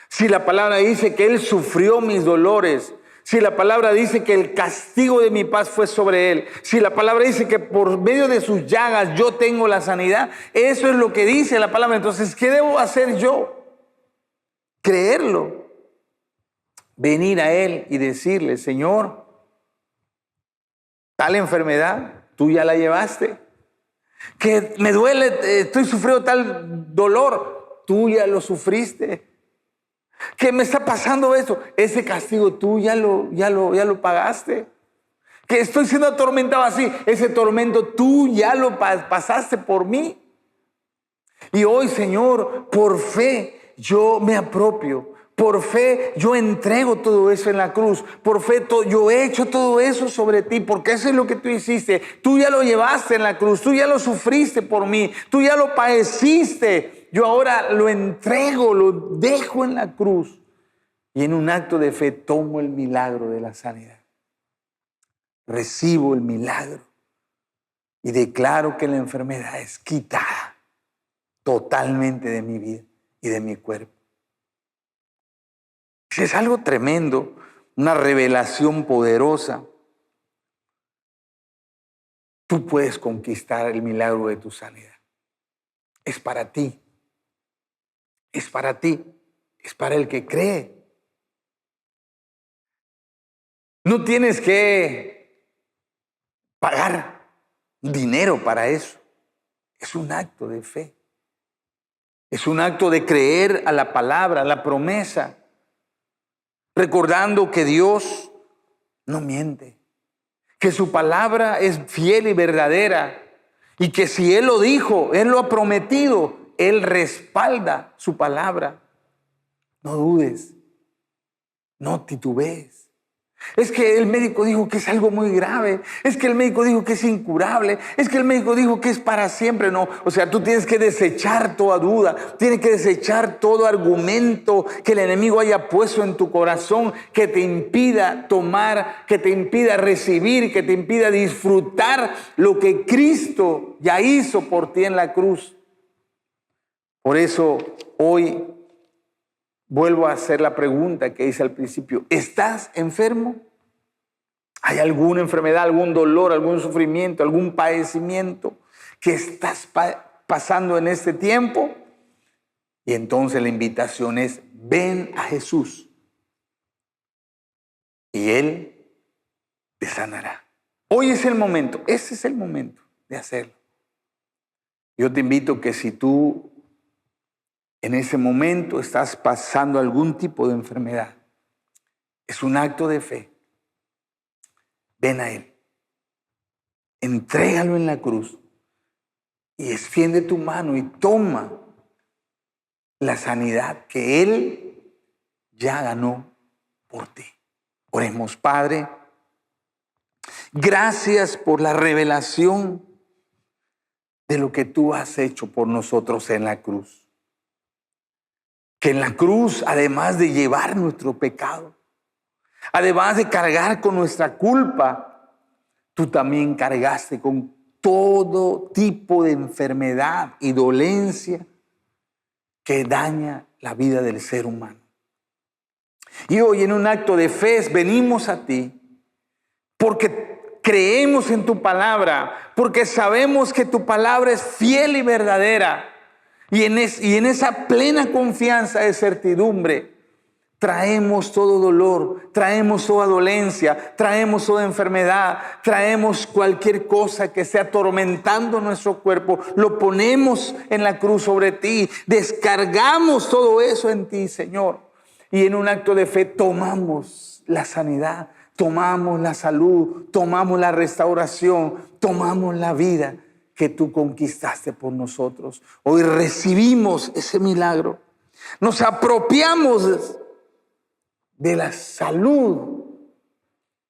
si la palabra dice que Él sufrió mis dolores, si la palabra dice que el castigo de mi paz fue sobre Él, si la palabra dice que por medio de sus llagas yo tengo la sanidad, eso es lo que dice la palabra. Entonces, ¿qué debo hacer yo? Creerlo. Venir a Él y decirle, Señor, tal enfermedad, tú ya la llevaste. Que me duele, estoy sufriendo tal dolor, tú ya lo sufriste. ¿Qué me está pasando esto? Ese castigo tú ya lo pagaste. Que estoy siendo atormentado así, ese tormento tú ya lo pasaste por mí. Y hoy, Señor, por fe yo me apropio. Por fe yo entrego todo eso en la cruz. Por fe yo he hecho todo eso sobre ti, porque eso es lo que tú hiciste. Tú ya lo llevaste en la cruz, tú ya lo sufriste por mí, tú ya lo padeciste. Yo ahora lo entrego, lo dejo en la cruz. Y en un acto de fe tomo el milagro de la sanidad. Recibo el milagro y declaro que la enfermedad es quitada totalmente de mi vida y de mi cuerpo. Es algo tremendo, una revelación poderosa. Tú puedes conquistar el milagro de tu sanidad. Es para ti. Es para ti. Es para el que cree. No tienes que pagar dinero para eso. Es un acto de fe. Es un acto de creer a la palabra, a la promesa. Recordando que Dios no miente, que su palabra es fiel y verdadera y que si Él lo dijo, Él lo ha prometido, Él respalda su palabra. No dudes, no titubees. Es que el médico dijo que es algo muy grave. Es que el médico dijo que es incurable. Es que el médico dijo que es para siempre. No, o sea, tú tienes que desechar toda duda. Tienes que desechar todo argumento que el enemigo haya puesto en tu corazón que te impida tomar, que te impida recibir, que te impida disfrutar lo que Cristo ya hizo por ti en la cruz. Por eso hoy vuelvo a hacer la pregunta que hice al principio. ¿Estás enfermo? ¿Hay alguna enfermedad, algún dolor, algún sufrimiento, algún padecimiento que estás pasando en este tiempo? Y entonces la invitación es: ven a Jesús y Él te sanará. Hoy es el momento, ese es el momento de hacerlo. Yo te invito que si tú en ese momento estás pasando algún tipo de enfermedad, es un acto de fe. Ven a Él. Entrégalo en la cruz y extiende tu mano y toma la sanidad que Él ya ganó por ti. Oremos. Padre, gracias por la revelación de lo que tú has hecho por nosotros en la cruz. Que en la cruz, además de llevar nuestro pecado, además de cargar con nuestra culpa, tú también cargaste con todo tipo de enfermedad y dolencia que daña la vida del ser humano. Y hoy, en un acto de fe, venimos a ti porque creemos en tu palabra, porque sabemos que tu palabra es fiel y verdadera. Y en esa plena confianza de certidumbre, traemos todo dolor, traemos toda dolencia, traemos toda enfermedad, traemos cualquier cosa que esté atormentando nuestro cuerpo, lo ponemos en la cruz sobre ti, descargamos todo eso en ti, Señor. Y en un acto de fe tomamos la sanidad, tomamos la salud, tomamos la restauración, tomamos la vida que tú conquistaste por nosotros. Hoy recibimos ese milagro. Nos apropiamos de la salud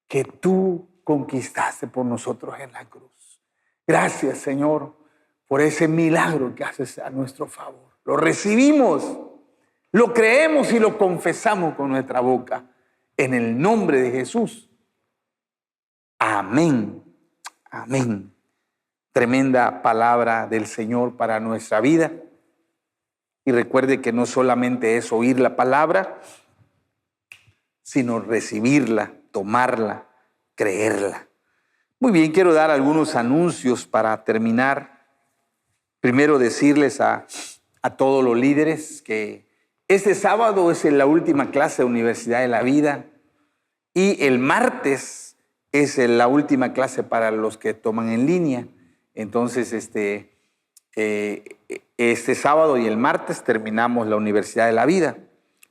que tú conquistaste por nosotros en la cruz. Gracias, Señor, por ese milagro que haces a nuestro favor. Lo recibimos, lo creemos y lo confesamos con nuestra boca. En el nombre de Jesús. Amén. Amén. Tremenda palabra del Señor para nuestra vida. Y recuerde que no solamente es oír la palabra, sino recibirla, tomarla, creerla. Muy bien, quiero dar algunos anuncios para terminar. Primero decirles a todos los líderes que este sábado es la última clase de Universidad de la Vida y el martes es la última clase para los que toman en línea. Entonces, este sábado y el martes terminamos la Universidad de la Vida.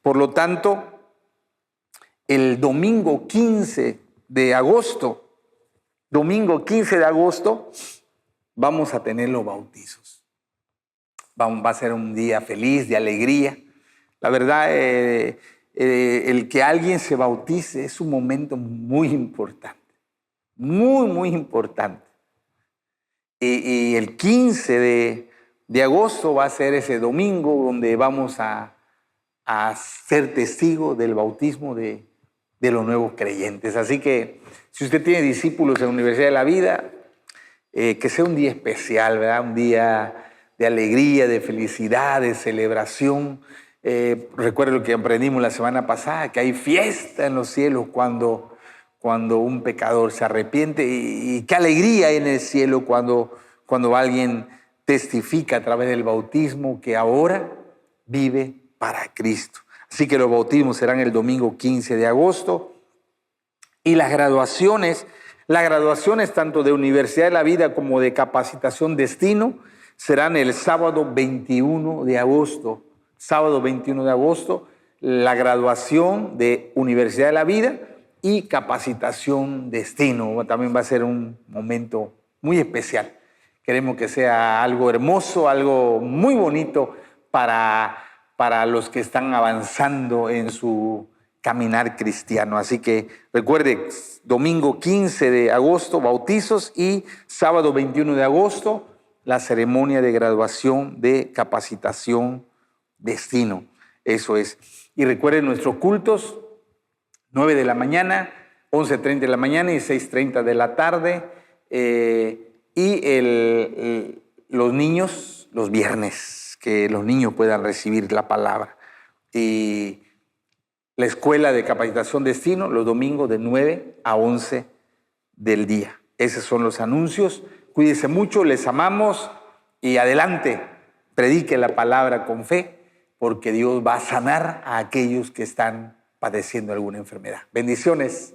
Por lo tanto, el domingo 15 de agosto, vamos a tener los bautizos. Va a ser un día feliz, de alegría. La verdad, el que alguien se bautice es un momento muy importante, muy, muy importante. Y el 15 de agosto va a ser ese domingo donde vamos a ser testigos del bautismo de los nuevos creyentes. Así que si usted tiene discípulos en la Universidad de la Vida, que sea un día especial, ¿verdad? Un día de alegría, de felicidad, de celebración. Recuerdo lo que aprendimos la semana pasada, que hay fiesta en los cielos cuando un pecador se arrepiente, y qué alegría hay en el cielo cuando alguien testifica a través del bautismo que ahora vive para Cristo. Así que los bautismos serán el domingo 15 de agosto y las graduaciones tanto de Universidad de la Vida como de Capacitación Destino serán el sábado 21 de agosto. Sábado 21 de agosto, la graduación de Universidad de la Vida y Capacitación Destino. También va a ser un momento muy especial. Queremos que sea algo hermoso, algo muy bonito para los que están avanzando en su caminar cristiano. Así que recuerde, domingo 15 de agosto, bautizos, y sábado 21 de agosto, la ceremonia de graduación de Capacitación Destino. Eso es. Y recuerden nuestros cultos, 9 de la mañana, 11:30 de la mañana y 6:30 de la tarde. Los niños, los viernes, que los niños puedan recibir la palabra. Y la escuela de Capacitación Destino, los domingos de 9 a 11 del día. Esos son los anuncios. Cuídense mucho, les amamos y adelante, predique la palabra con fe, porque Dios va a sanar a aquellos que están padeciendo alguna enfermedad. Bendiciones.